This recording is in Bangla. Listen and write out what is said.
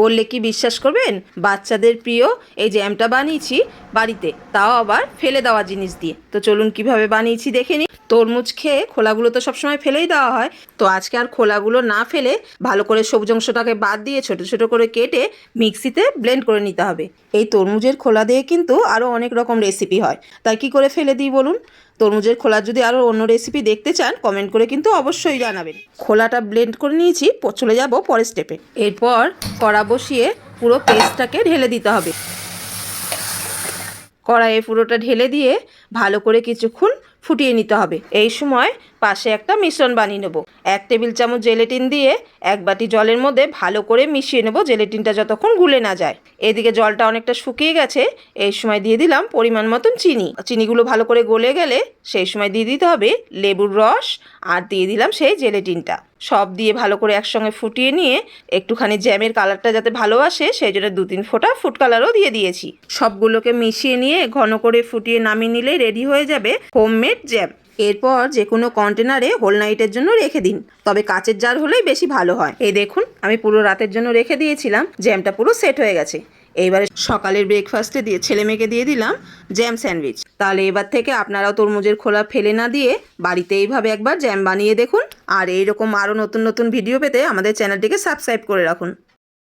বললে কি বিশ্বাস করবেন? বাচ্চাদের প্রিয় এই জ্যামটা বানিয়েছি বাড়িতে, তাও আবার ফেলে দেওয়া জিনিস দিয়ে। তো চলুন কিভাবে বানিয়েছি দেখে নিই। তরমুজ খেয়ে খোলাগুলো তো সবসময় ফেলেই দেওয়া হয়, তো আজকে আর খোলাগুলো না ফেলে ভালো করে সবুজ অংশটাকে বাদ দিয়ে ছোট ছোট করে কেটে মিক্সিতে ব্লেন্ড করে নিতে হবে। এই তরমুজের খোলা দিয়ে কিন্তু আরও অনেক রকম রেসিপি হয়, তাই কি করে ফেলে দিই বলুন? তরমুজের খোলার যদি আরও অন্য রেসিপি দেখতে চান কমেন্ট করে কিন্তু অবশ্যই জানাবেন। খোলাটা ব্লেন্ড করে নিয়েছি, চলে যাব পরের স্টেপে। এরপর কড়া বসিয়ে পুরো পেস্টটাকে ঢেলে দিতে হবে। কড়াইয়ে পুরোটা ঢেলে দিয়ে ভালো করে কিছুক্ষণ ফুটিয়ে নিতে হবে। এই সময় পাশে একটা মিশ্রণ বানিয়ে নেব। 1 টেবিল চামচ জেলেটিন দিয়ে 1 বাটি জলের মধ্যে ভালো করে মিশিয়ে নেব, জেলেটিনটা যতক্ষণ গুলে না যায়। এদিকে জলটা অনেকটা শুকিয়ে গেছে, এই সময় দিয়ে দিলাম পরিমাণ মতন চিনি। চিনিগুলো ভালো করে গলে গেলে সেই সময় দিয়ে দিতে হবে লেবুর রস, আর দিয়ে দিলাম সেই জেলেটিনটা। সব দিয়ে ভালো করে একসঙ্গে ফুটিয়ে নিয়ে একটুখানি জ্যামের কালারটা যাতে ভালো আসে সেই জন্য 2-3 ফোঁটা ফুড কালারও দিয়ে দিয়েছি। সবগুলোকে মিশিয়ে নিয়ে ঘন করে ফুটিয়ে নামিয়ে নিলে রেডি হয়ে যাবে হোমমেড জ্যাম। এরপর যে কোনো কন্টেনারে হোল নাইটের জন্য রেখে দিন, তবে কাচের জার হলেই বেশি ভালো হয়। এই দেখুন আমি পুরো রাতের জন্য রেখে দিয়েছিলাম, জ্যামটা পুরো সেট হয়ে গেছে। এইবারে সকালের ব্রেকফাস্টে দিয়ে ছেলে মেয়েকে দিয়ে দিলাম জ্যাম স্যান্ডউইচ। তাহলে এবার থেকে আপনারাও তরমুজের খোলা ফেলে না দিয়ে বাড়িতে এইভাবে একবার জ্যাম বানিয়ে দেখুন। আর এইরকম আরও নতুন নতুন ভিডিও পেতে আমাদের চ্যানেলটিকে সাবস্ক্রাইব করে রাখুন।